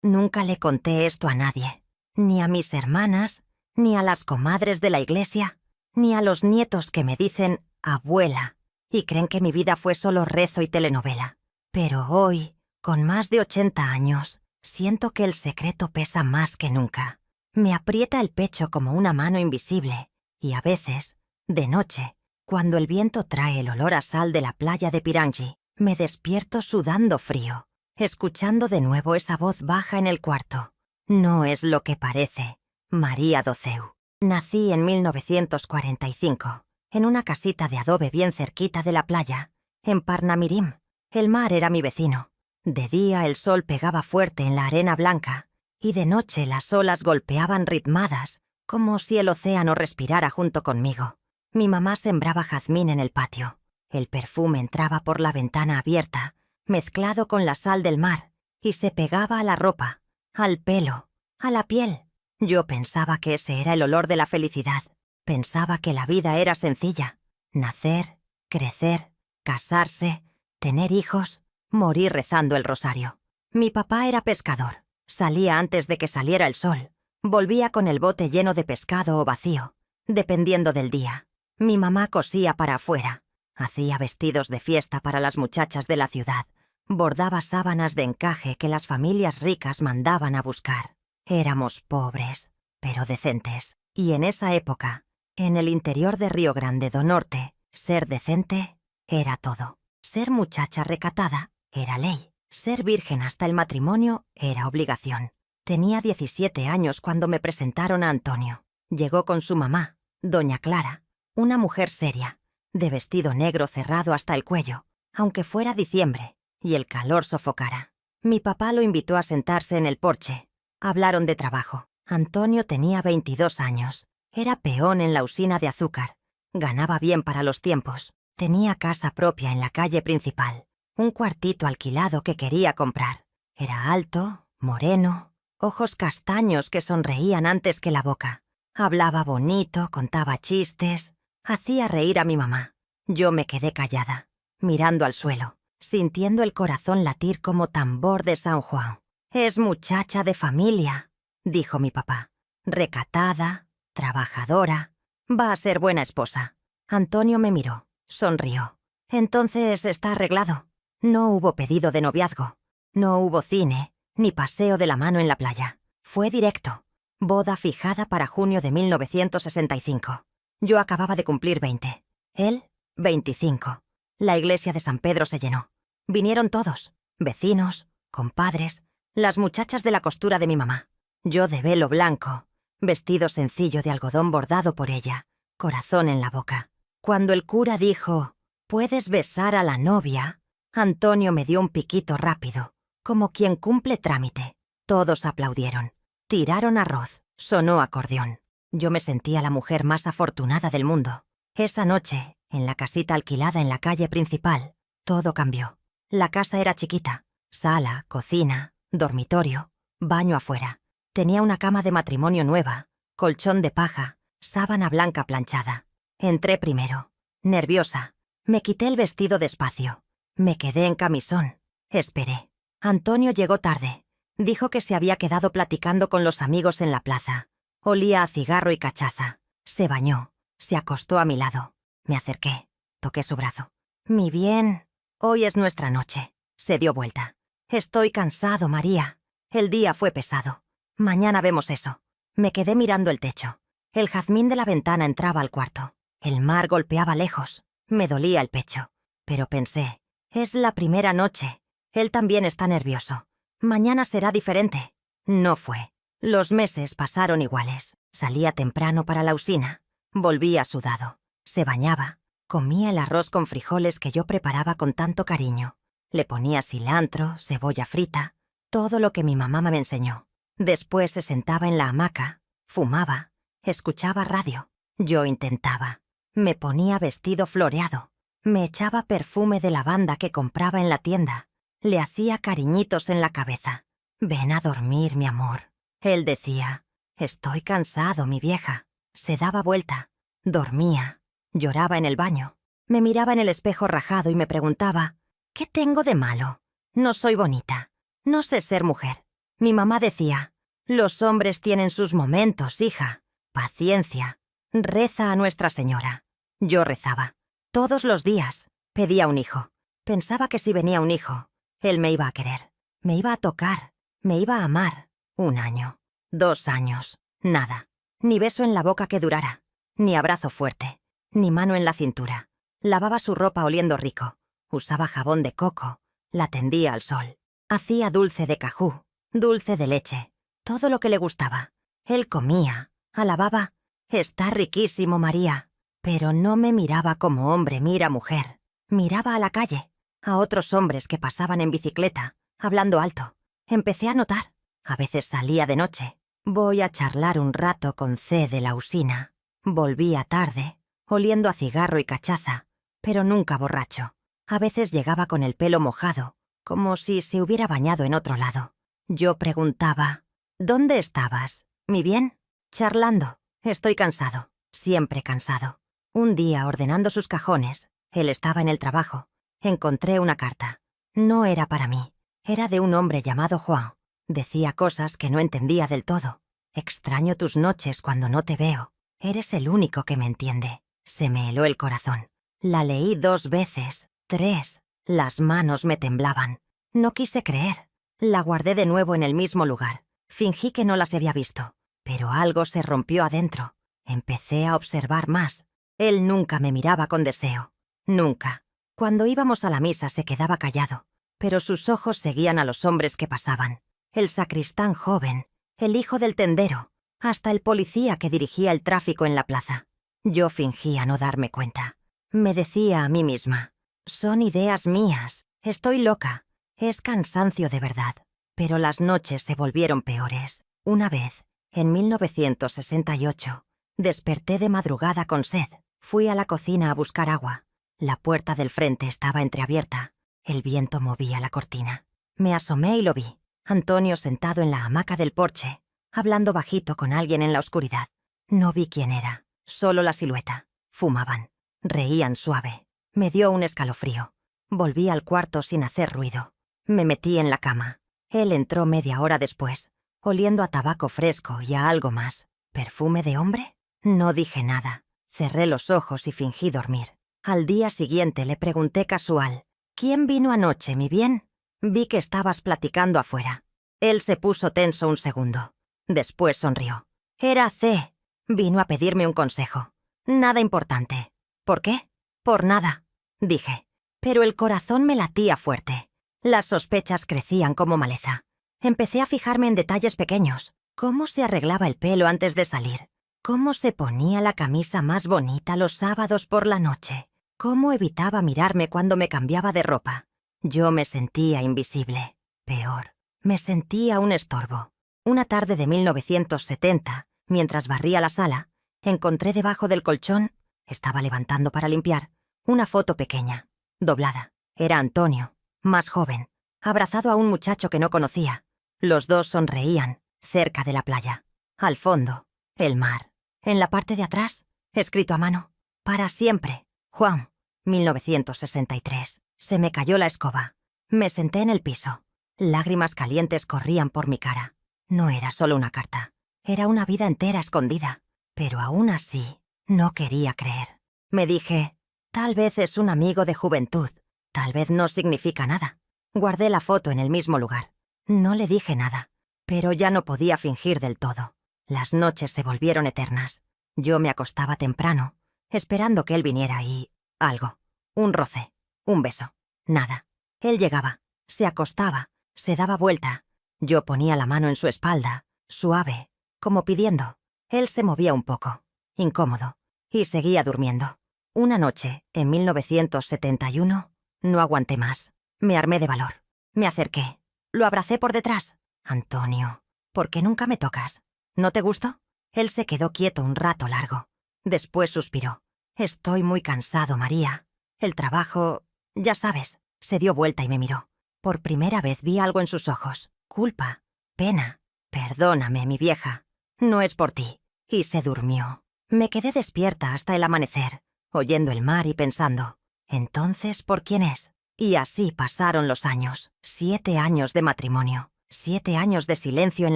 Nunca le conté esto a nadie, ni a mis hermanas, ni a las comadres de la iglesia, ni a los nietos que me dicen abuela y creen que mi vida fue solo rezo y telenovela. Pero hoy, con más de 80 años, siento que el secreto pesa más que nunca. Me aprieta el pecho como una mano invisible y a veces, de noche, cuando el viento trae el olor a sal de la playa de Pirangi, me despierto sudando frío, escuchando de nuevo esa voz baja en el cuarto. No es lo que parece, María Doceu. Nací en 1945, en una casita de adobe bien cerquita de la playa, en Parnamirim. El mar era mi vecino. De día el sol pegaba fuerte en la arena blanca y de noche las olas golpeaban ritmadas, como si el océano respirara junto conmigo. Mi mamá sembraba jazmín en el patio. El perfume entraba por la ventana abierta, mezclado con la sal del mar, y se pegaba a la ropa, al pelo, a la piel. Yo pensaba que ese era el olor de la felicidad. Pensaba que la vida era sencilla. Nacer, crecer, casarse, tener hijos, morir rezando el rosario. Mi papá era pescador. Salía antes de que saliera el sol. Volvía con el bote lleno de pescado o vacío, dependiendo del día. Mi mamá cosía para afuera. Hacía vestidos de fiesta para las muchachas de la ciudad. Bordaba sábanas de encaje que las familias ricas mandaban a buscar. Éramos pobres, pero decentes. Y en esa época, en el interior de Río Grande do Norte, ser decente era todo. Ser muchacha recatada era ley. Ser virgen hasta el matrimonio era obligación. Tenía 17 años cuando me presentaron a Antonio. Llegó con su mamá, doña Clara, una mujer seria, de vestido negro cerrado hasta el cuello, aunque fuera diciembre y el calor sofocara. Mi papá lo invitó a sentarse en el porche. Hablaron de trabajo. Antonio tenía 22 años. Era peón en la usina de azúcar. Ganaba bien para los tiempos. Tenía casa propia en la calle principal. Un cuartito alquilado que quería comprar. Era alto, moreno, ojos castaños que sonreían antes que la boca. Hablaba bonito, contaba chistes, hacía reír a mi mamá. Yo me quedé callada, mirando al suelo, sintiendo el corazón latir como tambor de San Juan. «Es muchacha de familia», dijo mi papá. «Recatada, trabajadora, va a ser buena esposa». Antonio me miró, sonrió. «Entonces está arreglado». No hubo pedido de noviazgo. No hubo cine, ni paseo de la mano en la playa. Fue directo. Boda fijada para junio de 1965. Yo acababa de cumplir 20. Él, 25. La iglesia de San Pedro se llenó. Vinieron todos. Vecinos, compadres, las muchachas de la costura de mi mamá. Yo de velo blanco, vestido sencillo de algodón bordado por ella, corazón en la boca. Cuando el cura dijo, «¿Puedes besar a la novia?», Antonio me dio un piquito rápido, como quien cumple trámite. Todos aplaudieron. Tiraron arroz. Sonó acordeón. Yo me sentía la mujer más afortunada del mundo. Esa noche, en la casita alquilada en la calle principal, todo cambió. La casa era chiquita. Sala, cocina, dormitorio, baño afuera. Tenía una cama de matrimonio nueva, colchón de paja, sábana blanca planchada. Entré primero. Nerviosa. Me quité el vestido despacio. Me quedé en camisón. Esperé. Antonio llegó tarde. Dijo que se había quedado platicando con los amigos en la plaza. Olía a cigarro y cachaza. Se bañó. Se acostó a mi lado. Me acerqué. Toqué su brazo. «Mi bien, hoy es nuestra noche». Se dio vuelta. «Estoy cansado, María. El día fue pesado. Mañana vemos eso». Me quedé mirando el techo. El jazmín de la ventana entraba al cuarto. El mar golpeaba lejos. Me dolía el pecho. Pero pensé, es la primera noche. Él también está nervioso. Mañana será diferente. No fue. Los meses pasaron iguales. Salía temprano para la usina. Volvía sudado. Se bañaba. Comía el arroz con frijoles que yo preparaba con tanto cariño. Le ponía cilantro, cebolla frita, todo lo que mi mamá me enseñó. Después se sentaba en la hamaca, fumaba, escuchaba radio. Yo intentaba. Me ponía vestido floreado. Me echaba perfume de lavanda que compraba en la tienda. Le hacía cariñitos en la cabeza. «Ven a dormir, mi amor». Él decía, «Estoy cansado, mi vieja». Se daba vuelta. Dormía. Lloraba en el baño. Me miraba en el espejo rajado y me preguntaba, «¿Qué tengo de malo? No soy bonita. No sé ser mujer». Mi mamá decía, los hombres tienen sus momentos, hija. Paciencia. Reza a Nuestra Señora. Yo rezaba. Todos los días. Pedía un hijo. Pensaba que si venía un hijo, él me iba a querer. Me iba a tocar. Me iba a amar. 1 año. 2 años. Nada. Ni beso en la boca que durara. Ni abrazo fuerte. Ni mano en la cintura. Lavaba su ropa oliendo rico. Usaba jabón de coco. La tendía al sol. Hacía dulce de cajú. Dulce de leche. Todo lo que le gustaba. Él comía. Alababa. Está riquísimo, María. Pero no me miraba como hombre mira mujer. Miraba a la calle. A otros hombres que pasaban en bicicleta, hablando alto. Empecé a notar. A veces salía de noche. Voy a charlar un rato con C de la usina. Volvía tarde, oliendo a cigarro y cachaza, pero nunca borracho. A veces llegaba con el pelo mojado, como si se hubiera bañado en otro lado. Yo preguntaba, ¿dónde estabas? ¿Mi bien? Charlando. Estoy cansado. Siempre cansado. Un día, ordenando sus cajones, él estaba en el trabajo. Encontré una carta. No era para mí. Era de un hombre llamado Juan. Decía cosas que no entendía del todo. Extraño tus noches cuando no te veo. Eres el único que me entiende. Se me heló el corazón. La leí 2 veces, 3. Las manos me temblaban. No quise creer. La guardé de nuevo en el mismo lugar. Fingí que no las había visto. Pero algo se rompió adentro. Empecé a observar más. Él nunca me miraba con deseo. Nunca. Cuando íbamos a la misa se quedaba callado. Pero sus ojos seguían a los hombres que pasaban. El sacristán joven, el hijo del tendero, hasta el policía que dirigía el tráfico en la plaza. Yo fingía no darme cuenta. Me decía a mí misma, son ideas mías, estoy loca, es cansancio de verdad. Pero las noches se volvieron peores. Una vez, en 1968, desperté de madrugada con sed. Fui a la cocina a buscar agua. La puerta del frente estaba entreabierta. El viento movía la cortina. Me asomé y lo vi. Antonio sentado en la hamaca del porche, hablando bajito con alguien en la oscuridad. No vi quién era, solo la silueta. Fumaban. Reían suave. Me dio un escalofrío. Volví al cuarto sin hacer ruido. Me metí en la cama. Él entró media hora después, oliendo a tabaco fresco y a algo más. ¿Perfume de hombre? No dije nada. Cerré los ojos y fingí dormir. Al día siguiente le pregunté casual, ¿quién vino anoche, mi bien? Vi que estabas platicando afuera. Él se puso tenso un segundo. Después sonrió. Era C. Vino a pedirme un consejo. Nada importante. ¿Por qué? Por nada, dije. Pero el corazón me latía fuerte. Las sospechas crecían como maleza. Empecé a fijarme en detalles pequeños. Cómo se arreglaba el pelo antes de salir. Cómo se ponía la camisa más bonita los sábados por la noche. Cómo evitaba mirarme cuando me cambiaba de ropa. Yo me sentía invisible. Peor, me sentía un estorbo. Una tarde de 1970, mientras barría la sala, encontré debajo del colchón, estaba levantando para limpiar, una foto pequeña, doblada. Era Antonio, más joven, abrazado a un muchacho que no conocía. Los dos sonreían, cerca de la playa. Al fondo, el mar. En la parte de atrás, escrito a mano, para siempre, Juan, 1963. Se me cayó la escoba. Me senté en el piso. Lágrimas calientes corrían por mi cara. No era solo una carta. Era una vida entera escondida. Pero aún así, no quería creer. Me dije, tal vez es un amigo de juventud. Tal vez no significa nada. Guardé la foto en el mismo lugar. No le dije nada. Pero ya no podía fingir del todo. Las noches se volvieron eternas. Yo me acostaba temprano, esperando que él viniera y... algo. Un roce. Un beso. Nada. Él llegaba, se acostaba, se daba vuelta. Yo ponía la mano en su espalda, suave, como pidiendo. Él se movía un poco, incómodo, y seguía durmiendo. Una noche, en 1971, no aguanté más. Me armé de valor. Me acerqué. Lo abracé por detrás. Antonio, ¿por qué nunca me tocas? ¿No te gustó? Él se quedó quieto un rato largo. Después suspiró. Estoy muy cansado, María. El trabajo... ya sabes. Se dio vuelta y me miró. Por primera vez vi algo en sus ojos. Culpa. Pena. Perdóname, mi vieja. No es por ti. Y se durmió. Me quedé despierta hasta el amanecer, oyendo el mar y pensando, ¿entonces por quién es? Y así pasaron los años. 7 años de matrimonio. 7 años de silencio en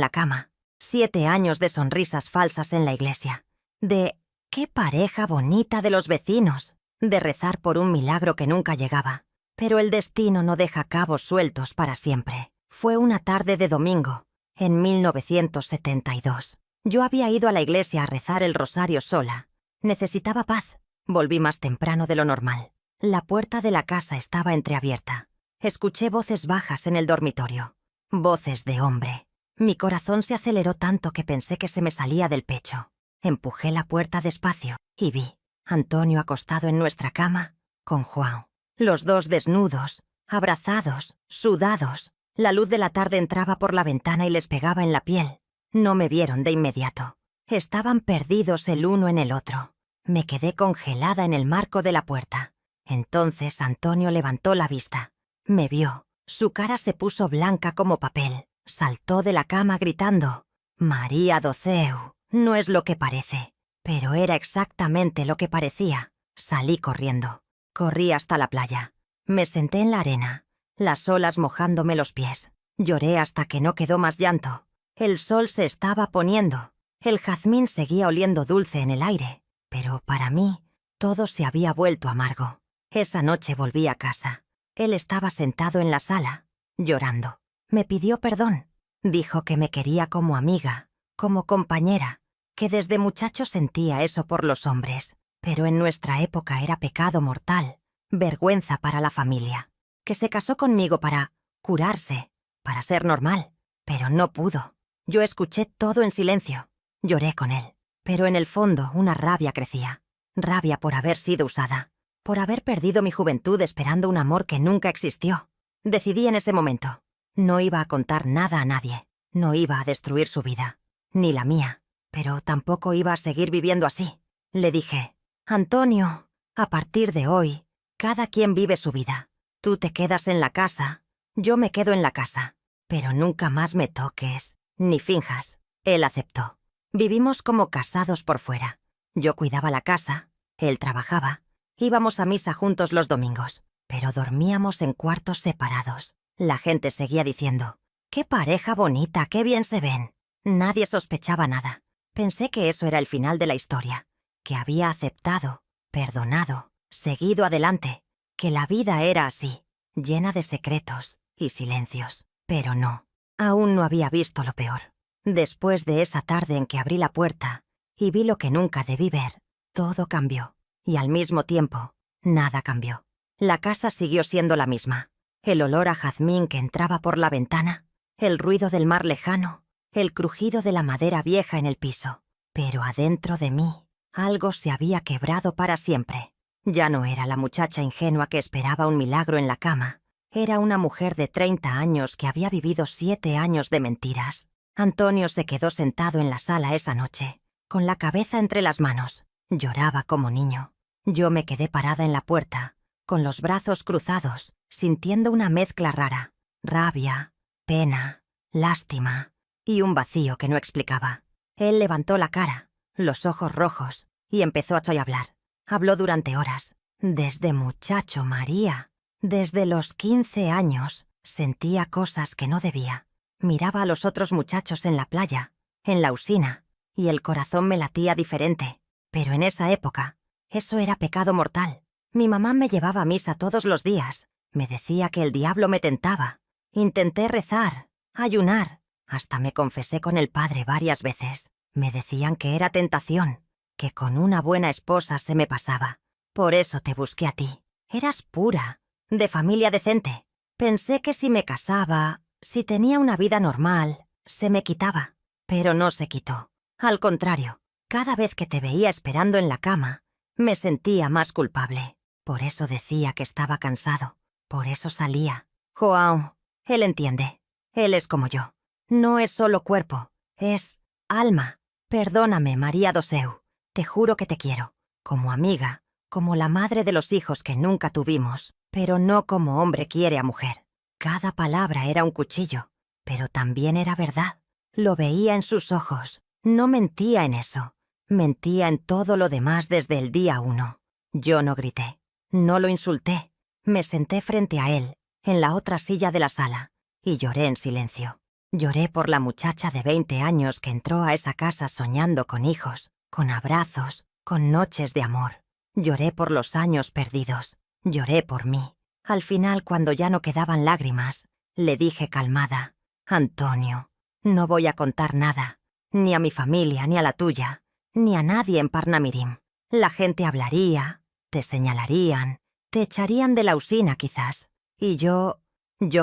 la cama. 7 años de sonrisas falsas en la iglesia. De «qué pareja bonita de los vecinos», de rezar por un milagro que nunca llegaba. Pero el destino no deja cabos sueltos para siempre. Fue una tarde de domingo, en 1972. Yo había ido a la iglesia a rezar el rosario sola. Necesitaba paz. Volví más temprano de lo normal. La puerta de la casa estaba entreabierta. Escuché voces bajas en el dormitorio. Voces de hombre. Mi corazón se aceleró tanto que pensé que se me salía del pecho. Empujé la puerta despacio y vi a Antonio acostado en nuestra cama con João. Los dos desnudos, abrazados, sudados. La luz de la tarde entraba por la ventana y les pegaba en la piel. No me vieron de inmediato. Estaban perdidos el uno en el otro. Me quedé congelada en el marco de la puerta. Entonces Antonio levantó la vista. Me vio. Su cara se puso blanca como papel. Saltó de la cama gritando: «María do céu, no es lo que parece». Pero era exactamente lo que parecía. Salí corriendo. Corrí hasta la playa. Me senté en la arena, las olas mojándome los pies. Lloré hasta que no quedó más llanto. El sol se estaba poniendo. El jazmín seguía oliendo dulce en el aire. Pero para mí, todo se había vuelto amargo. Esa noche volví a casa. Él estaba sentado en la sala, llorando. Me pidió perdón. Dijo que me quería como amiga, como compañera, que desde muchacho sentía eso por los hombres, pero en nuestra época era pecado mortal, vergüenza para la familia. Que se casó conmigo para curarse, para ser normal, pero no pudo. Yo escuché todo en silencio. Lloré con él, pero en el fondo una rabia crecía. Rabia por haber sido usada, por haber perdido mi juventud esperando un amor que nunca existió. Decidí en ese momento. No iba a contar nada a nadie. No iba a destruir su vida, ni la mía, pero tampoco iba a seguir viviendo así. Le dije: «Antonio, a partir de hoy, cada quien vive su vida. Tú te quedas en la casa, yo me quedo en la casa, pero nunca más me toques, ni finjas». Él aceptó. Vivimos como casados por fuera. Yo cuidaba la casa, él trabajaba, íbamos a misa juntos los domingos, pero dormíamos en cuartos separados. La gente seguía diciendo: «¡Qué pareja bonita, qué bien se ven!». Nadie sospechaba nada. Pensé que eso era el final de la historia, que había aceptado, perdonado, seguido adelante, que la vida era así, llena de secretos y silencios. Pero no, aún no había visto lo peor. Después de esa tarde en que abrí la puerta y vi lo que nunca debí ver, todo cambió. Y al mismo tiempo, nada cambió. La casa siguió siendo la misma. El olor a jazmín que entraba por la ventana, el ruido del mar lejano, el crujido de la madera vieja en el piso. Pero adentro de mí, algo se había quebrado para siempre. Ya no era la muchacha ingenua que esperaba un milagro en la cama. Era una mujer de 30 años que había vivido 7 años de mentiras. Antonio se quedó sentado en la sala esa noche, con la cabeza entre las manos. Lloraba como niño. Yo me quedé parada en la puerta, con los brazos cruzados, sintiendo una mezcla rara: rabia, pena, lástima y un vacío que no explicaba. Él levantó la cara, los ojos rojos, y empezó a hablar. Habló durante horas. Desde muchacho, María, desde los 15 años, sentía cosas que no debía. Miraba a los otros muchachos en la playa, en la usina, y el corazón me latía diferente. Pero en esa época, eso era pecado mortal. Mi mamá me llevaba a misa todos los días. Me decía que el diablo me tentaba. Intenté rezar, ayunar. Hasta me confesé con el padre varias veces. Me decían que era tentación, que con una buena esposa se me pasaba. Por eso te busqué a ti. Eras pura, de familia decente. Pensé que si me casaba, si tenía una vida normal, se me quitaba. Pero no se quitó. Al contrario, cada vez que te veía esperando en la cama, me sentía más culpable. Por eso decía que estaba cansado. Por eso salía. João, él entiende. Él es como yo. No es solo cuerpo, es alma. Perdóname, María do céu. Te juro que te quiero. Como amiga, como la madre de los hijos que nunca tuvimos, pero no como hombre quiere a mujer. Cada palabra era un cuchillo, pero también era verdad. Lo veía en sus ojos. No mentía en eso. Mentía en todo lo demás desde el día 1. Yo no grité. No lo insulté. Me senté frente a él, en la otra silla de la sala, y lloré en silencio. Lloré por la muchacha de 20 años que entró a esa casa soñando con hijos, con abrazos, con noches de amor. Lloré por los años perdidos. Lloré por mí. Al final, cuando ya no quedaban lágrimas, le dije calmada: Antonio, no voy a contar nada, ni a mi familia, ni a la tuya, ni a nadie en Parnamirim. La gente hablaría, te señalarían, te echarían de la usina quizás, y yo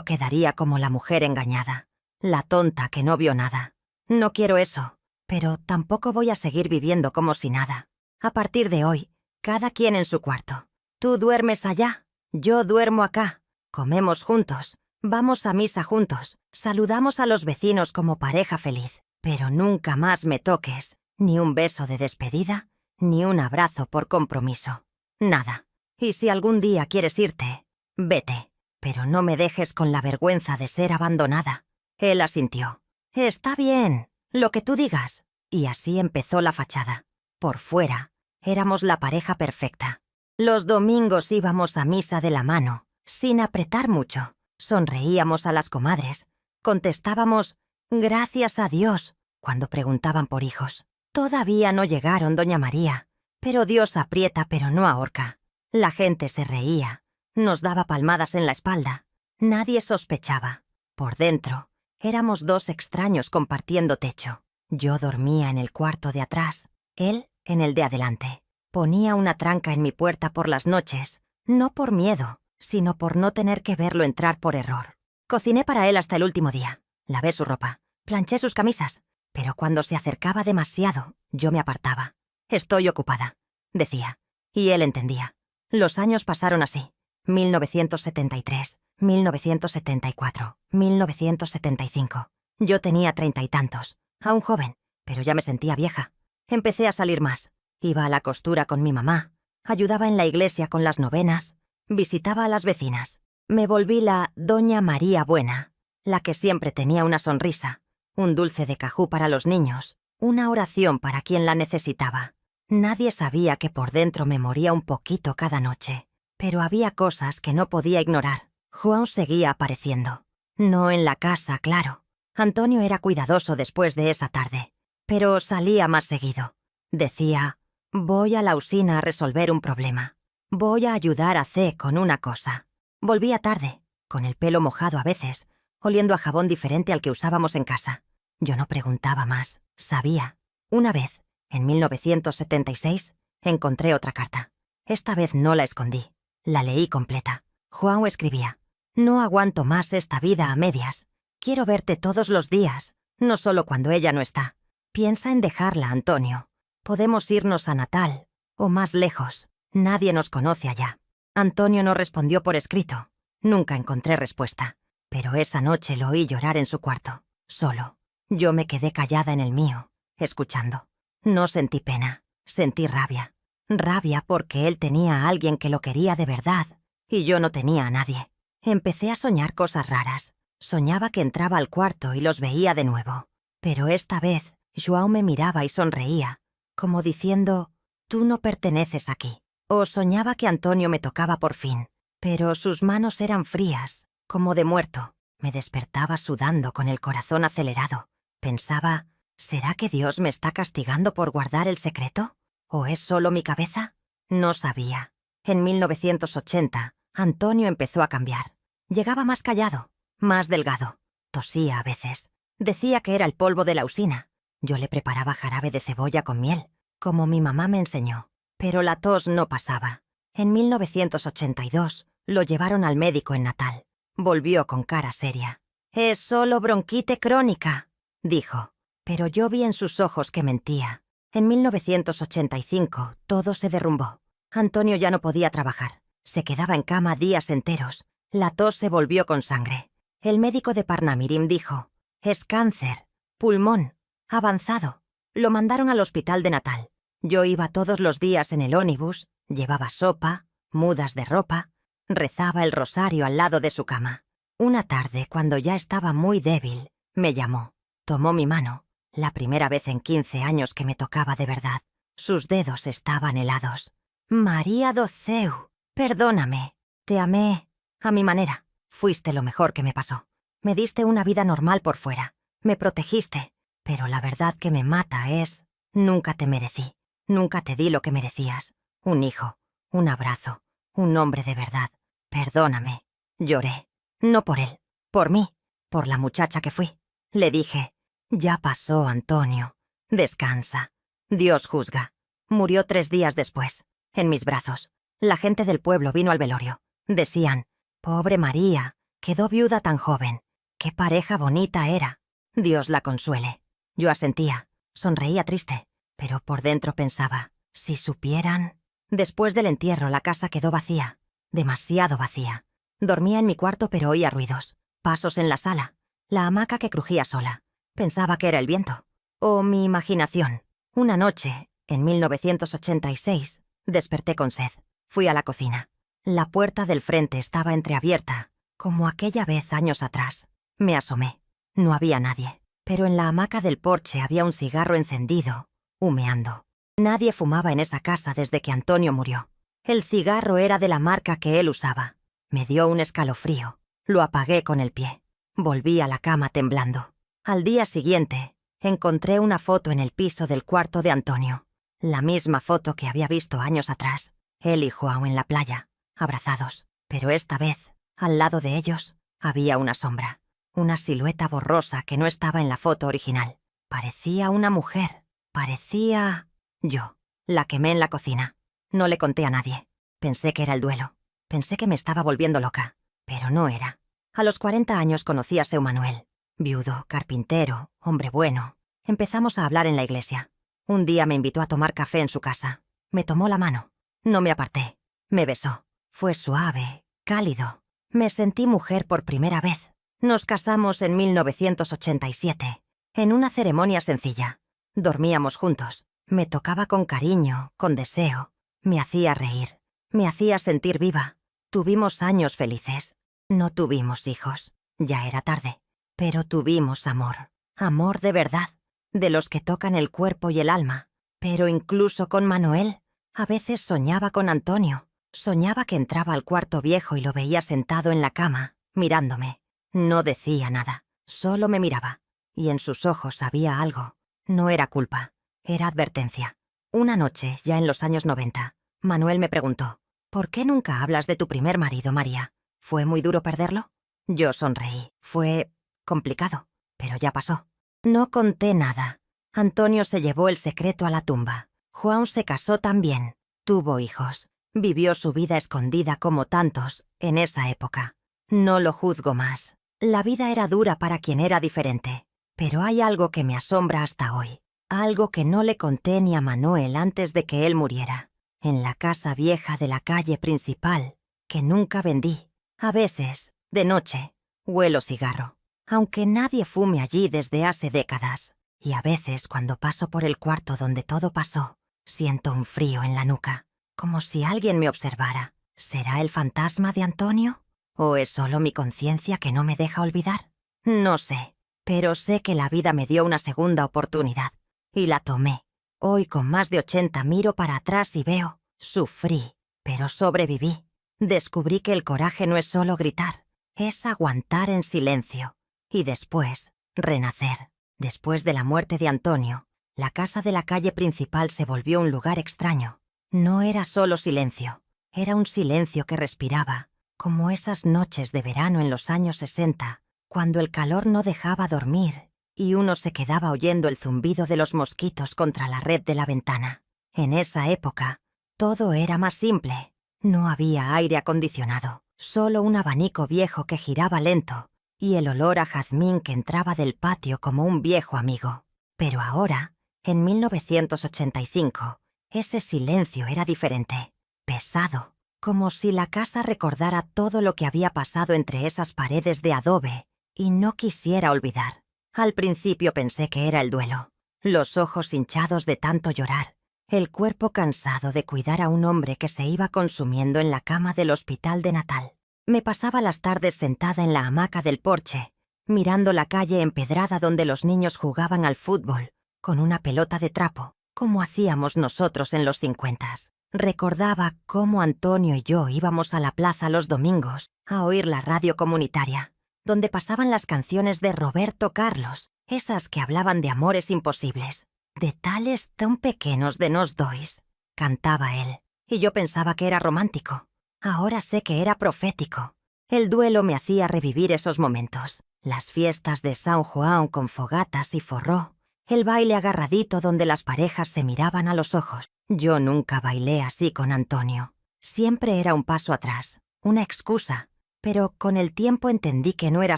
quedaría como la mujer engañada, la tonta que no vio nada. No quiero eso, pero tampoco voy a seguir viviendo como si nada. A partir de hoy, cada quien en su cuarto. Tú duermes allá, yo duermo acá, comemos juntos, vamos a misa juntos, saludamos a los vecinos como pareja feliz, pero nunca más me toques, ni un beso de despedida, ni un abrazo por compromiso. Nada. Y si algún día quieres irte, vete, pero no me dejes con la vergüenza de ser abandonada. Él asintió. Está bien, lo que tú digas. Y así empezó la fachada. Por fuera, éramos la pareja perfecta. Los domingos íbamos a misa de la mano, sin apretar mucho. Sonreíamos a las comadres. Contestábamos «Gracias a Dios» cuando preguntaban por hijos. Todavía no llegaron, doña María, pero Dios aprieta pero no ahorca. La gente se reía, nos daba palmadas en la espalda. Nadie sospechaba. Por dentro, éramos dos extraños compartiendo techo. Yo dormía en el cuarto de atrás, él en el de adelante. Ponía una tranca en mi puerta por las noches, no por miedo, sino por no tener que verlo entrar por error. Cociné para él hasta el último día. Lavé su ropa, planché sus camisas, pero cuando se acercaba demasiado, yo me apartaba. Estoy ocupada, decía, y él entendía. Los años pasaron así. 1973, 1974, 1975. Yo tenía 30 y tantos, aún joven, pero ya me sentía vieja. Empecé a salir más. Iba a la costura con mi mamá, ayudaba en la iglesia con las novenas, visitaba a las vecinas. Me volví la Doña María Buena, la que siempre tenía una sonrisa, un dulce de cajú para los niños, una oración para quien la necesitaba. Nadie sabía que por dentro me moría un poquito cada noche, pero había cosas que no podía ignorar. Juan seguía apareciendo. No en la casa, claro. Antonio era cuidadoso después de esa tarde, pero salía más seguido. Decía: voy a la usina a resolver un problema. Voy a ayudar a C con una cosa. Volvía tarde, con el pelo mojado a veces, oliendo a jabón diferente al que usábamos en casa. Yo no preguntaba más, sabía. Una vez, en 1976, encontré otra carta. Esta vez no la escondí. La leí completa. Juan escribía: no aguanto más esta vida a medias. Quiero verte todos los días, no solo cuando ella no está. Piensa en dejarla, Antonio. Podemos irnos a Natal, o más lejos. Nadie nos conoce allá. Antonio no respondió por escrito. Nunca encontré respuesta. Pero esa noche lo oí llorar en su cuarto, solo. Yo me quedé callada en el mío, escuchando. No sentí pena, sentí rabia. Rabia porque él tenía a alguien que lo quería de verdad, y yo no tenía a nadie. Empecé a soñar cosas raras. Soñaba que entraba al cuarto y los veía de nuevo. Pero esta vez, João me miraba y sonreía, como diciendo: tú no perteneces aquí. O soñaba que Antonio me tocaba por fin, pero sus manos eran frías, como de muerto. Me despertaba sudando con el corazón acelerado. Pensaba: ¿será que Dios me está castigando por guardar el secreto? ¿O es solo mi cabeza? No sabía. En 1980, Antonio empezó a cambiar. Llegaba más callado, más delgado. Tosía a veces. Decía que era el polvo de la usina. Yo le preparaba jarabe de cebolla con miel, como mi mamá me enseñó. Pero la tos no pasaba. En 1982 lo llevaron al médico en Natal. Volvió con cara seria. «Es solo bronquite crónica», dijo. Pero yo vi en sus ojos que mentía. En 1985 todo se derrumbó. Antonio ya no podía trabajar. Se quedaba en cama días enteros. La tos se volvió con sangre. El médico de Parnamirim dijo: «Es cáncer, pulmón, avanzado». Lo mandaron al hospital de Natal. Yo iba todos los días en el ónibus, llevaba sopa, mudas de ropa, rezaba el rosario al lado de su cama. Una tarde, cuando ya estaba muy débil, me llamó. Tomó mi mano, la primera vez en 15 años que me tocaba de verdad. Sus dedos estaban helados. «María do Céu, perdóname. Te amé a mi manera. Fuiste lo mejor que me pasó. Me diste una vida normal por fuera. me protegiste, pero la verdad que me mata es... Nunca te merecí, nunca te di lo que merecías. Un hijo, un abrazo, un hombre de verdad. Perdóname. Lloré. No por él, por mí, por la muchacha que fui. Le dije, ya pasó, Antonio. Descansa. Dios juzga. Murió 3 días después, en mis brazos. La gente del pueblo vino al velorio. Decían, pobre María, quedó viuda tan joven. Qué pareja bonita era. Dios la consuele. Yo asentía, sonreía triste, pero por dentro pensaba, si supieran... Después del entierro la casa quedó vacía, demasiado vacía. Dormía en mi cuarto pero oía ruidos, pasos en la sala, la hamaca que crujía sola. Pensaba que era el viento, o mi imaginación. Una noche, en 1986, desperté con sed. Fui a la cocina. La puerta del frente estaba entreabierta, como aquella vez años atrás. Me asomé. No había nadie, pero en la hamaca del porche había un cigarro encendido, humeando. Nadie fumaba en esa casa desde que Antonio murió. El cigarro era de la marca que él usaba. Me dio un escalofrío. Lo apagué con el pie. Volví a la cama temblando. Al día siguiente, encontré una foto en el piso del cuarto de Antonio. La misma foto que había visto años atrás. Él y João en la playa, abrazados. Pero esta vez, al lado de ellos, había una sombra. Una silueta borrosa que no estaba en la foto original. Parecía una mujer. Parecía... Yo. La quemé en la cocina. No le conté a nadie. Pensé que era el duelo. Pensé que me estaba volviendo loca. Pero no era. A los 40 años conocí a Seu Manuel. Viudo, carpintero, hombre bueno. Empezamos a hablar en la iglesia. Un día me invitó a tomar café en su casa. Me tomó la mano. No me aparté. Me besó. Fue suave, cálido. Me sentí mujer por primera vez. Nos casamos en 1987, en una ceremonia sencilla. Dormíamos juntos. Me tocaba con cariño, con deseo. Me hacía reír. Me hacía sentir viva. Tuvimos años felices. No tuvimos hijos. Ya era tarde. Pero tuvimos amor. Amor de verdad. De los que tocan el cuerpo y el alma. Pero incluso con Manuel, a veces soñaba con Antonio. Soñaba que entraba al cuarto viejo y lo veía sentado en la cama, mirándome. No decía nada. Solo me miraba. Y en sus ojos había algo. No era culpa. Era advertencia. Una noche, ya en los años 90, Manuel me preguntó, ¿por qué nunca hablas de tu primer marido, María? ¿Fue muy duro perderlo? Yo sonreí. Fue complicado, pero ya pasó. No conté nada. Antonio se llevó el secreto a la tumba. João se casó también. Tuvo hijos. Vivió su vida escondida como tantos en esa época. No lo juzgo más. La vida era dura para quien era diferente. Pero hay algo que me asombra hasta hoy. Algo que no le conté ni a Manuel antes de que él muriera. En la casa vieja de la calle principal, que nunca vendí. A veces, de noche, huelo cigarro. Aunque nadie fume allí desde hace décadas. Y a veces, cuando paso por el cuarto donde todo pasó, siento un frío en la nuca. Como si alguien me observara. ¿Será el fantasma de Antonio? ¿O es solo mi conciencia que no me deja olvidar? No sé, pero sé que la vida me dio una segunda oportunidad. Y la tomé. Hoy, con más de 80, miro para atrás y veo, sufrí, pero sobreviví. Descubrí que el coraje no es solo gritar, es aguantar en silencio. Y después, renacer. Después de la muerte de Antonio, la casa de la calle principal se volvió un lugar extraño. No era solo silencio, era un silencio que respiraba, como esas noches de verano en los años 60, cuando el calor no dejaba dormir y uno se quedaba oyendo el zumbido de los mosquitos contra la red de la ventana. En esa época, todo era más simple. No había aire acondicionado, solo un abanico viejo que giraba lento y el olor a jazmín que entraba del patio como un viejo amigo. Pero ahora, en 1985, ese silencio era diferente, pesado, como si la casa recordara todo lo que había pasado entre esas paredes de adobe y no quisiera olvidar. Al principio pensé que era el duelo, los ojos hinchados de tanto llorar, el cuerpo cansado de cuidar a un hombre que se iba consumiendo en la cama del hospital de Natal. Me pasaba las tardes sentada en la hamaca del porche, mirando la calle empedrada donde los niños jugaban al fútbol, con una pelota de trapo, como hacíamos nosotros en los 50. Recordaba cómo Antonio y yo íbamos a la plaza los domingos a oír la radio comunitaria, donde pasaban las canciones de Roberto Carlos esas que hablaban de amores imposibles. De tales tan pequeños de nos dois, cantaba él, y yo pensaba que era romántico. Ahora sé que era profético. El duelo me hacía revivir esos momentos. Las fiestas de San Juan con fogatas y forró. El baile agarradito donde las parejas se miraban a los ojos. Yo nunca bailé así con Antonio. Siempre era un paso atrás, una excusa. Pero con el tiempo entendí que no era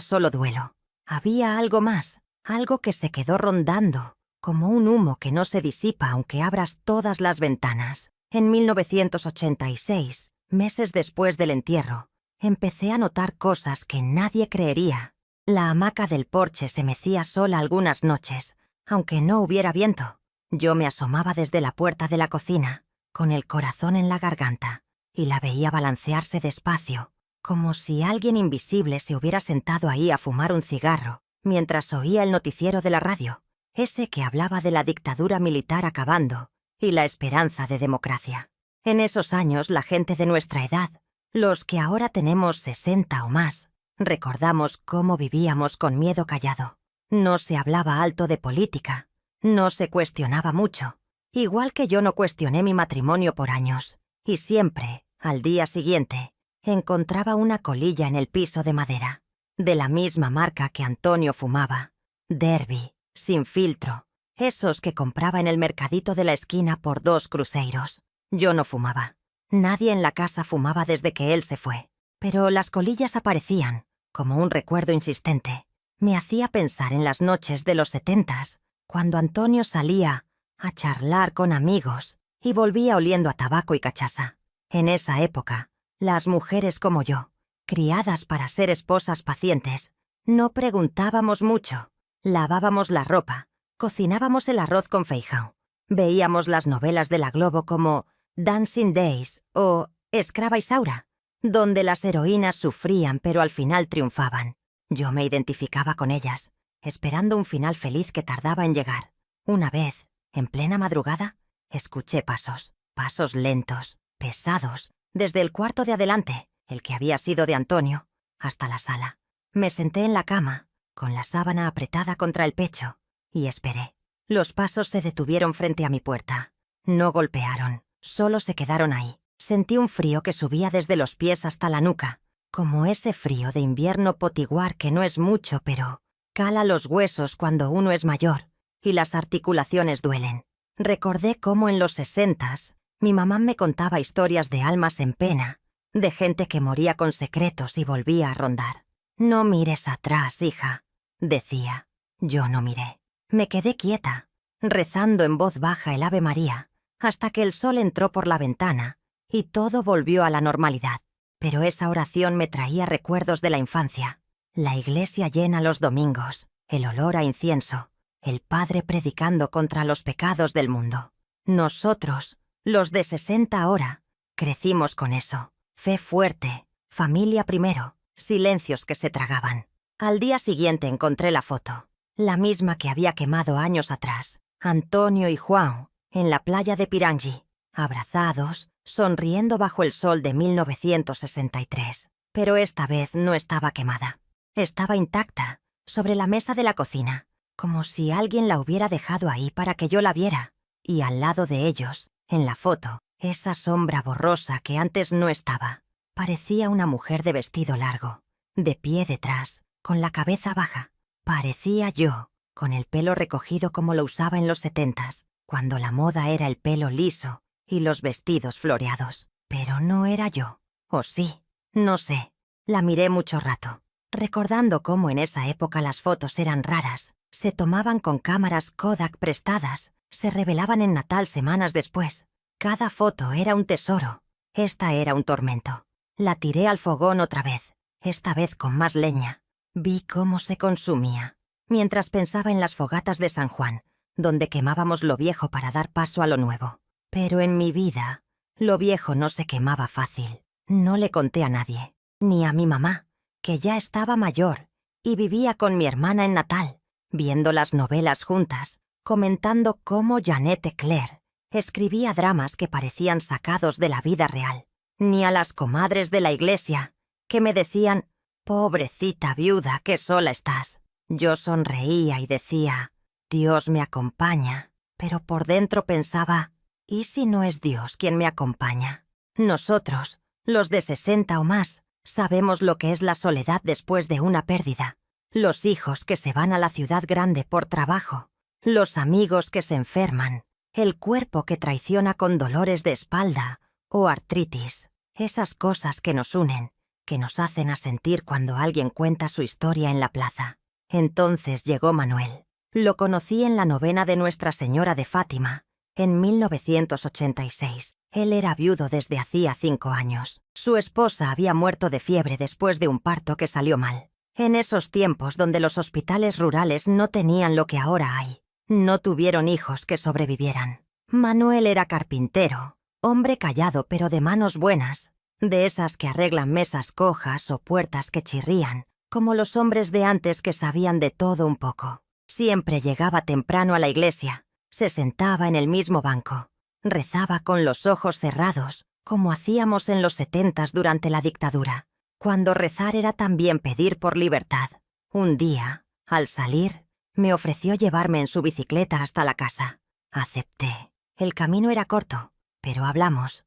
solo duelo. Había algo más, algo que se quedó rondando, como un humo que no se disipa aunque abras todas las ventanas. En 1986, meses después del entierro, empecé a notar cosas que nadie creería. La hamaca del porche se mecía sola algunas noches, aunque no hubiera viento. Yo me asomaba desde la puerta de la cocina, con el corazón en la garganta, y la veía balancearse despacio, como si alguien invisible se hubiera sentado ahí a fumar un cigarro, mientras oía el noticiero de la radio, ese que hablaba de la dictadura militar acabando y la esperanza de democracia. En esos años, la gente de nuestra edad, los que ahora tenemos 60 o más, recordamos cómo vivíamos con miedo callado. No se hablaba alto de política, no se cuestionaba mucho, igual que yo no cuestioné mi matrimonio por años, y siempre, al día siguiente, encontraba una colilla en el piso de madera, de la misma marca que Antonio fumaba, Derby, sin filtro, esos que compraba en el mercadito de la esquina por 2 cruzeiros. Yo no fumaba. Nadie en la casa fumaba desde que él se fue, pero las colillas aparecían, como un recuerdo insistente. Me hacía pensar en las noches de los 70s, cuando Antonio salía a charlar con amigos y volvía oliendo a tabaco y cachaza. En esa época, las mujeres como yo, criadas para ser esposas pacientes, no preguntábamos mucho. Lavábamos la ropa, cocinábamos el arroz con feijão, veíamos las novelas de la Globo como Dancing Days o Escrava Isaura, donde las heroínas sufrían pero al final triunfaban. Yo me identificaba con ellas, esperando un final feliz que tardaba en llegar. Una vez, en plena madrugada, escuché pasos lentos, pesados, desde el cuarto de adelante, el que había sido de Antonio, hasta la sala. Me senté en la cama, con la sábana apretada contra el pecho, y esperé. Los pasos se detuvieron frente a mi puerta. No golpearon, solo se quedaron ahí. Sentí un frío que subía desde los pies hasta la nuca, como ese frío de invierno potiguar que no es mucho, pero cala los huesos cuando uno es mayor y las articulaciones duelen. Recordé cómo en los 60s mi mamá me contaba historias de almas en pena, de gente que moría con secretos y volvía a rondar. «No mires atrás, hija», decía. Yo no miré. Me quedé quieta, rezando en voz baja el Ave María, hasta que el sol entró por la ventana y todo volvió a la normalidad. Pero esa oración me traía recuerdos de la infancia. La iglesia llena los domingos, el olor a incienso, el padre predicando contra los pecados del mundo. Nosotros, los de 60 ahora, crecimos con eso. Fe fuerte, familia primero, silencios que se tragaban. Al día siguiente encontré la foto, la misma que había quemado años atrás. Antonio y Juan, en la playa de Pirangi, abrazados, sonriendo bajo el sol de 1963. Pero esta vez no estaba quemada. Estaba intacta, sobre la mesa de la cocina, como si alguien la hubiera dejado ahí para que yo la viera. Y al lado de ellos, en la foto, esa sombra borrosa que antes no estaba. Parecía una mujer de vestido largo, de pie detrás, con la cabeza baja. Parecía yo, con el pelo recogido como lo usaba en los 70s, cuando la moda era el pelo liso y los vestidos floreados. Pero no era yo. ¿O sí? No sé. La miré mucho rato, recordando cómo en esa época las fotos eran raras, se tomaban con cámaras Kodak prestadas, se revelaban en Natal semanas después. Cada foto era un tesoro. Esta era un tormento. La tiré al fogón otra vez, esta vez con más leña. Vi cómo se consumía, mientras pensaba en las fogatas de San Juan, donde quemábamos lo viejo para dar paso a lo nuevo. Pero en mi vida, lo viejo no se quemaba fácil. No le conté a nadie, ni a mi mamá, que ya estaba mayor y vivía con mi hermana en Natal, viendo las novelas juntas, comentando cómo Jeanette Claire escribía dramas que parecían sacados de la vida real. Ni a las comadres de la iglesia, que me decían «Pobrecita viuda, qué sola estás». Yo sonreía y decía, Dios me acompaña, pero por dentro pensaba, ¿y si no es Dios quien me acompaña? Nosotros, los de 60 o más, sabemos lo que es la soledad después de una pérdida. Los hijos que se van a la ciudad grande por trabajo, los amigos que se enferman, el cuerpo que traiciona con dolores de espalda o artritis. Esas cosas que nos unen, que nos hacen asentir cuando alguien cuenta su historia en la plaza. Entonces llegó Manuel. Lo conocí en la novena de Nuestra Señora de Fátima, en 1986. Él era viudo desde hacía 5 años. Su esposa había muerto de fiebre después de un parto que salió mal. En esos tiempos donde los hospitales rurales no tenían lo que ahora hay, no tuvieron hijos que sobrevivieran. Manuel era carpintero, hombre callado pero de manos buenas, de esas que arreglan mesas cojas o puertas que chirrían, como los hombres de antes que sabían de todo un poco. Siempre llegaba temprano a la iglesia, se sentaba en el mismo banco, rezaba con los ojos cerrados, como hacíamos en los 70s durante la dictadura, cuando rezar era también pedir por libertad. Un día, al salir, me ofreció llevarme en su bicicleta hasta la casa. Acepté. El camino era corto, pero hablamos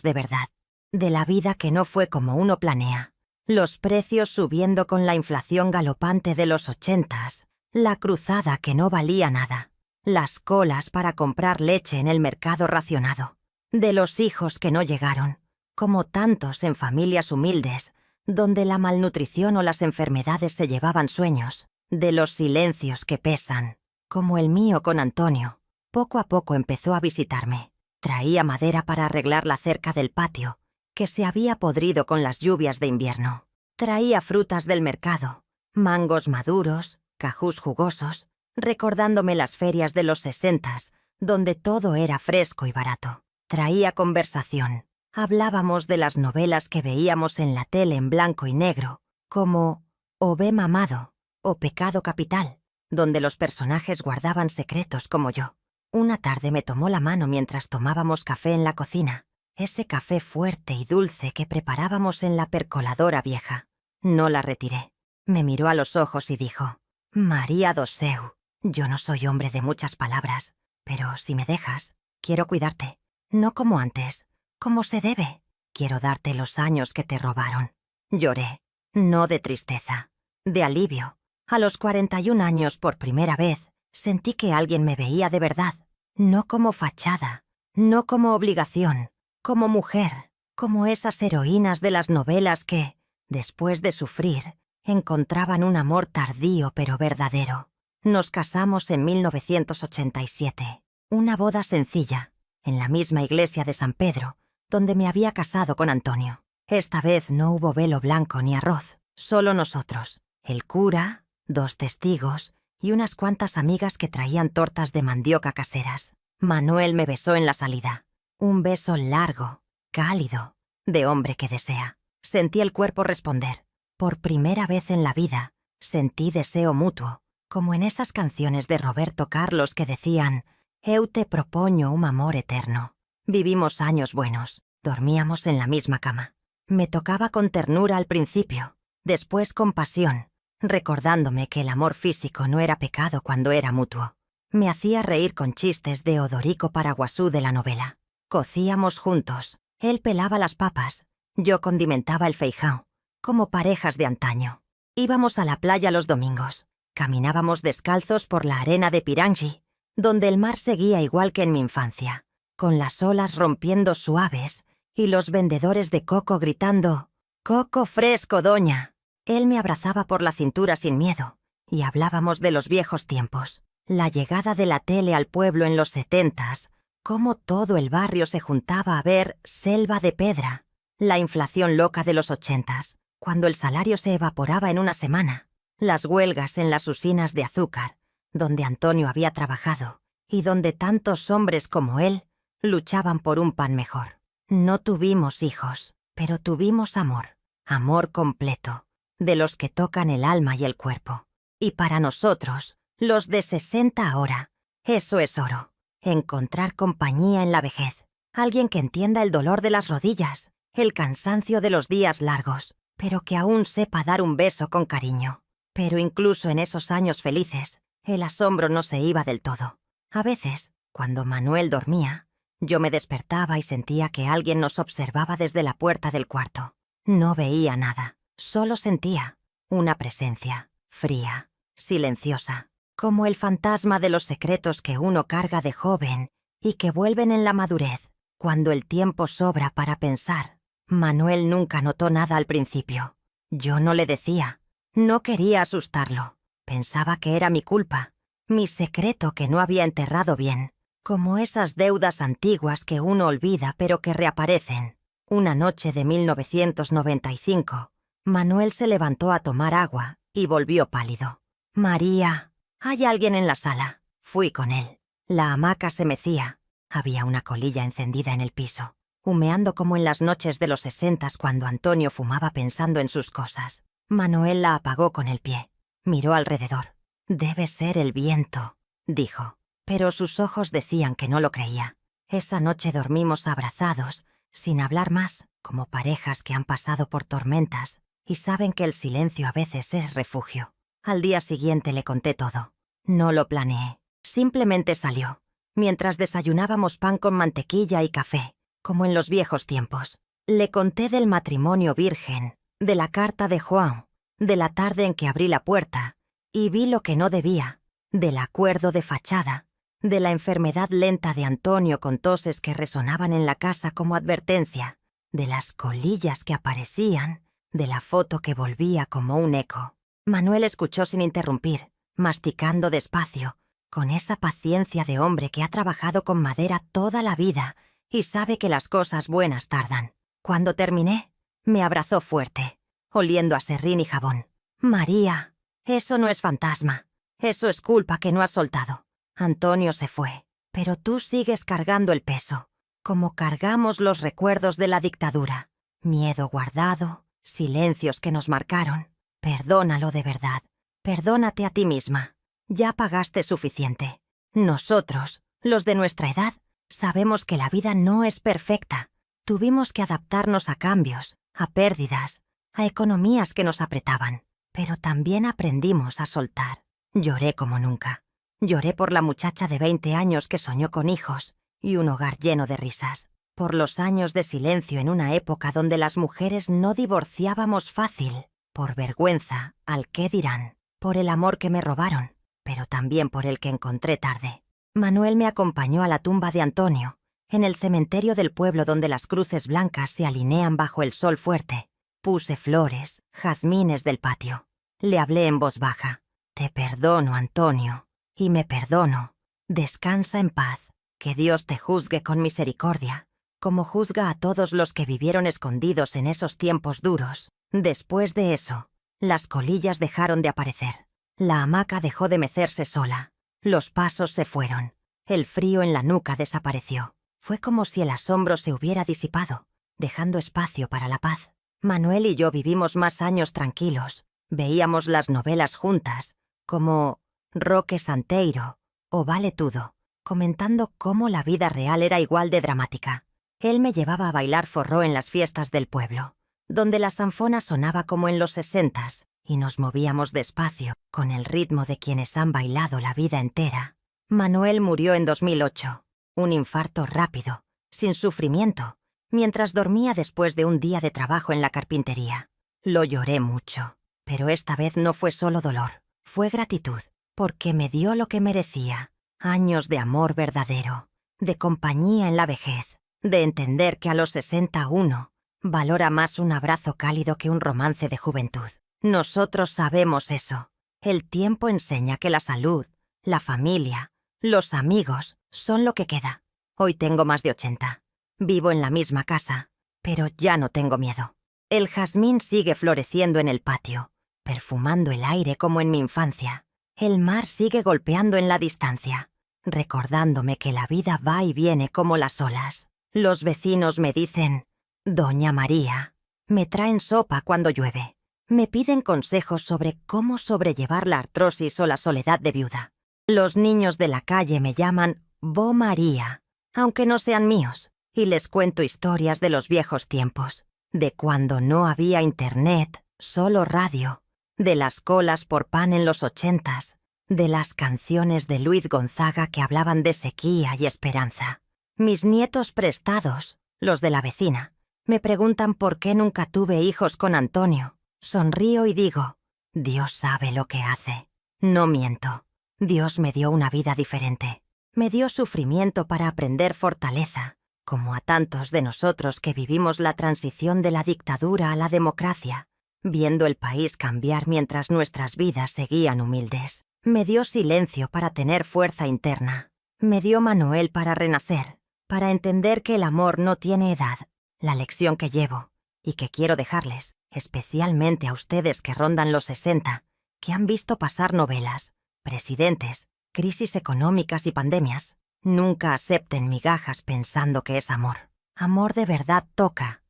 de verdad, de la vida que no fue como uno planea. Los precios subiendo con la inflación galopante de los 80s, la cruzada que no valía nada, las colas para comprar leche en el mercado racionado, de los hijos que no llegaron, como tantos en familias humildes, donde la malnutrición o las enfermedades se llevaban sueños, de los silencios que pesan, como el mío con Antonio. Poco a poco empezó a visitarme. Traía madera para arreglar la cerca del patio, que se había podrido con las lluvias de invierno. Traía frutas del mercado, mangos maduros, cajús jugosos, recordándome las ferias de los 60s, donde todo era fresco y barato. Traía conversación. Hablábamos de las novelas que veíamos en la tele en blanco y negro, como O Bé Mamado o Pecado Capital, donde los personajes guardaban secretos como yo. Una tarde me tomó la mano mientras tomábamos café en la cocina, ese café fuerte y dulce que preparábamos en la percoladora vieja. No la retiré. Me miró a los ojos y dijo, María do Seu, yo no soy hombre de muchas palabras, pero si me dejas, quiero cuidarte. No como antes, como se debe. Quiero darte los años que te robaron. Lloré, no de tristeza, de alivio. A los 41 años, por primera vez, sentí que alguien me veía de verdad, no como fachada, no como obligación, como mujer, como esas heroínas de las novelas que, después de sufrir, encontraban un amor tardío pero verdadero. Nos casamos en 1987, una boda sencilla, en la misma iglesia de San Pedro, donde me había casado con Antonio. Esta vez no hubo velo blanco ni arroz, solo nosotros, el cura, 2 testigos y unas cuantas amigas que traían tortas de mandioca caseras. Manuel me besó en la salida. Un beso largo, cálido, de hombre que desea. Sentí el cuerpo responder. Por primera vez en la vida, sentí deseo mutuo, como en esas canciones de Roberto Carlos que decían «Eu te propoño un amor eterno». Vivimos años buenos, dormíamos en la misma cama. Me tocaba con ternura al principio, después con pasión, recordándome que el amor físico no era pecado cuando era mutuo. Me hacía reír con chistes de Odorico Paraguasú de la novela. Cocíamos juntos, él pelaba las papas, yo condimentaba el feijão, como parejas de antaño. Íbamos a la playa los domingos, caminábamos descalzos por la arena de Pirangi, donde el mar seguía igual que en mi infancia, con las olas rompiendo suaves y los vendedores de coco gritando «¡Coco fresco, doña!». Él me abrazaba por la cintura sin miedo y hablábamos de los viejos tiempos, la llegada de la tele al pueblo en los 70s, cómo todo el barrio se juntaba a ver Selva de Pedra, la inflación loca de los 80s, cuando el salario se evaporaba en una semana, las huelgas en las usinas de azúcar, donde Antonio había trabajado y donde tantos hombres como él luchaban por un pan mejor. No tuvimos hijos, pero tuvimos amor, amor completo, de los que tocan el alma y el cuerpo. Y para nosotros, los de 60 ahora, eso es oro. Encontrar compañía en la vejez, alguien que entienda el dolor de las rodillas, el cansancio de los días largos, pero que aún sepa dar un beso con cariño. Pero incluso en esos años felices, el asombro no se iba del todo. A veces, cuando Manuel dormía, yo me despertaba y sentía que alguien nos observaba desde la puerta del cuarto. No veía nada, solo sentía una presencia, fría, silenciosa, como el fantasma de los secretos que uno carga de joven y que vuelven en la madurez, cuando el tiempo sobra para pensar. Manuel nunca notó nada al principio. Yo no le decía, no quería asustarlo. Pensaba que era mi culpa, mi secreto que no había enterrado bien, como esas deudas antiguas que uno olvida pero que reaparecen. Una noche de 1995, Manuel se levantó a tomar agua y volvió pálido. «María, ¿hay alguien en la sala?» Fui con él. La hamaca se mecía. Había una colilla encendida en el piso, humeando como en las noches de los 60 cuando Antonio fumaba pensando en sus cosas. Manuel la apagó con el pie. Miró alrededor. «Debe ser el viento», dijo. Pero sus ojos decían que no lo creía. Esa noche dormimos abrazados, sin hablar más, como parejas que han pasado por tormentas y saben que el silencio a veces es refugio. Al día siguiente le conté todo. No lo planeé. Simplemente salió. Mientras desayunábamos pan con mantequilla y café, como en los viejos tiempos. Le conté del matrimonio virgen, de la carta de Juan, de la tarde en que abrí la puerta y vi lo que no debía, del acuerdo de fachada, de la enfermedad lenta de Antonio con toses que resonaban en la casa como advertencia, de las colillas que aparecían, de la foto que volvía como un eco. Manuel escuchó sin interrumpir, masticando despacio, con esa paciencia de hombre que ha trabajado con madera toda la vida y sabe que las cosas buenas tardan. Cuando terminé, me abrazó fuerte, oliendo a serrín y jabón. «María, eso no es fantasma, eso es culpa que no has soltado. Antonio se fue, pero tú sigues cargando el peso, como cargamos los recuerdos de la dictadura. Miedo guardado, silencios que nos marcaron. Perdónalo de verdad, perdónate a ti misma. Ya pagaste suficiente. Nosotros, los de nuestra edad, sabemos que la vida no es perfecta. Tuvimos que adaptarnos a cambios, a pérdidas, a economías que nos apretaban. Pero también aprendimos a soltar. Lloré como nunca. Lloré por la muchacha de 20 años que soñó con hijos y un hogar lleno de risas. Por los años de silencio en una época donde las mujeres no divorciábamos fácil. Por vergüenza al qué dirán. Por el amor que me robaron, pero también por el que encontré tarde. Manuel me acompañó a la tumba de Antonio, en el cementerio del pueblo donde las cruces blancas se alinean bajo el sol fuerte. Puse flores, jazmines del patio. Le hablé en voz baja. «Te perdono, Antonio. Y me perdono. Descansa en paz. Que Dios te juzgue con misericordia, como juzga a todos los que vivieron escondidos en esos tiempos duros». Después de eso, las colillas dejaron de aparecer. La hamaca dejó de mecerse sola. Los pasos se fueron. El frío en la nuca desapareció. Fue como si el asombro se hubiera disipado, dejando espacio para la paz. Manuel y yo vivimos más años tranquilos. Veíamos las novelas juntas, como Roque Santeiro o Vale Tudo, comentando cómo la vida real era igual de dramática. Él me llevaba a bailar forró en las fiestas del pueblo, donde la sanfona sonaba como en los 60s, y nos movíamos despacio, con el ritmo de quienes han bailado la vida entera. Manuel murió en 2008, un infarto rápido, sin sufrimiento, mientras dormía después de un día de trabajo en la carpintería. Lo lloré mucho, pero esta vez no fue solo dolor, fue gratitud, porque me dio lo que merecía, años de amor verdadero, de compañía en la vejez, de entender que a los 61 valora más un abrazo cálido que un romance de juventud. Nosotros sabemos eso. El tiempo enseña que la salud, la familia, los amigos son lo que queda. Hoy tengo más de 80. Vivo en la misma casa, pero ya no tengo miedo. El jazmín sigue floreciendo en el patio, perfumando el aire como en mi infancia. El mar sigue golpeando en la distancia, recordándome que la vida va y viene como las olas. Los vecinos me dicen: «Doña María». Me traen sopa cuando llueve. Me piden consejos sobre cómo sobrellevar la artrosis o la soledad de viuda. Los niños de la calle me llaman Bo María, aunque no sean míos, y les cuento historias de los viejos tiempos, de cuando no había internet, solo radio, de las colas por pan en los 80s, de las canciones de Luis Gonzaga que hablaban de sequía y esperanza. Mis nietos prestados, los de la vecina, me preguntan por qué nunca tuve hijos con Antonio. Sonrío y digo, Dios sabe lo que hace. No miento. Dios me dio una vida diferente. Me dio sufrimiento para aprender fortaleza, como a tantos de nosotros que vivimos la transición de la dictadura a la democracia, viendo el país cambiar mientras nuestras vidas seguían humildes. Me dio silencio para tener fuerza interna. Me dio Manuel para renacer, para entender que el amor no tiene edad. La lección que llevo, y que quiero dejarles, especialmente a ustedes que rondan los 60, que han visto pasar novelas, presidentes, crisis económicas y pandemias, nunca acepten migajas pensando que es amor. Amor de verdad toca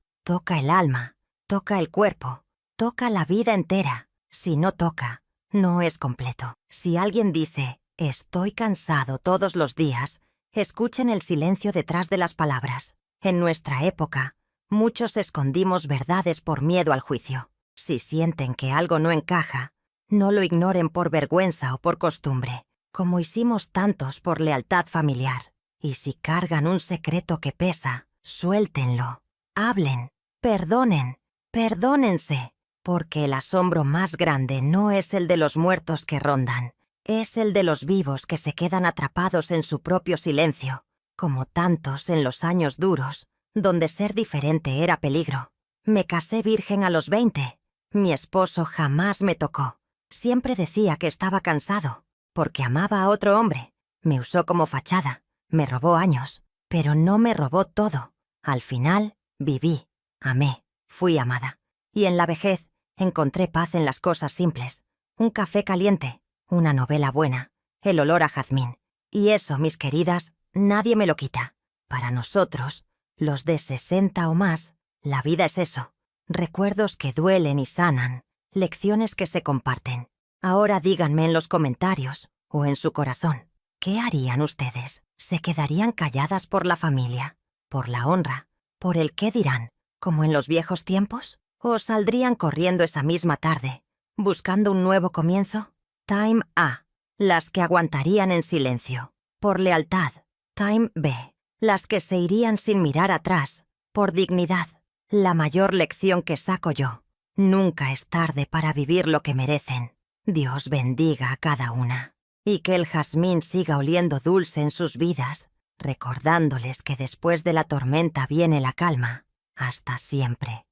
el alma, toca el cuerpo, toca la vida entera. Si no toca, no es completo. Si alguien dice, estoy cansado todos los días, escuchen el silencio detrás de las palabras. En nuestra época, muchos escondimos verdades por miedo al juicio. Si sienten que algo no encaja, no lo ignoren por vergüenza o por costumbre, como hicimos tantos por lealtad familiar. Y si cargan un secreto que pesa, suéltenlo. Hablen, perdonen, perdónense, porque el asombro más grande no es el de los muertos que rondan, es el de los vivos que se quedan atrapados en su propio silencio, como tantos en los años duros, donde ser diferente era peligro. Me casé virgen a los 20. Mi esposo jamás me tocó. Siempre decía que estaba cansado, porque amaba a otro hombre. Me usó como fachada, me robó años, pero no me robó todo. Al final, viví, amé, fui amada. Y en la vejez, encontré paz en las cosas simples. Un café caliente, una novela buena, el olor a jazmín. Y eso, mis queridas, nadie me lo quita. Para nosotros, los de 60 o más, la vida es eso. Recuerdos que duelen y sanan, lecciones que se comparten. Ahora díganme en los comentarios, o en su corazón, ¿qué harían ustedes? ¿Se quedarían calladas por la familia, por la honra, por el qué dirán, como en los viejos tiempos? ¿O saldrían corriendo esa misma tarde, buscando un nuevo comienzo? Time A, las que aguantarían en silencio, por lealtad. Time B, las que se irían sin mirar atrás, por dignidad. La mayor lección que saco yo, nunca es tarde para vivir lo que merecen. Dios bendiga a cada una. Y que el jazmín siga oliendo dulce en sus vidas, recordándoles que después de la tormenta viene la calma. Hasta siempre.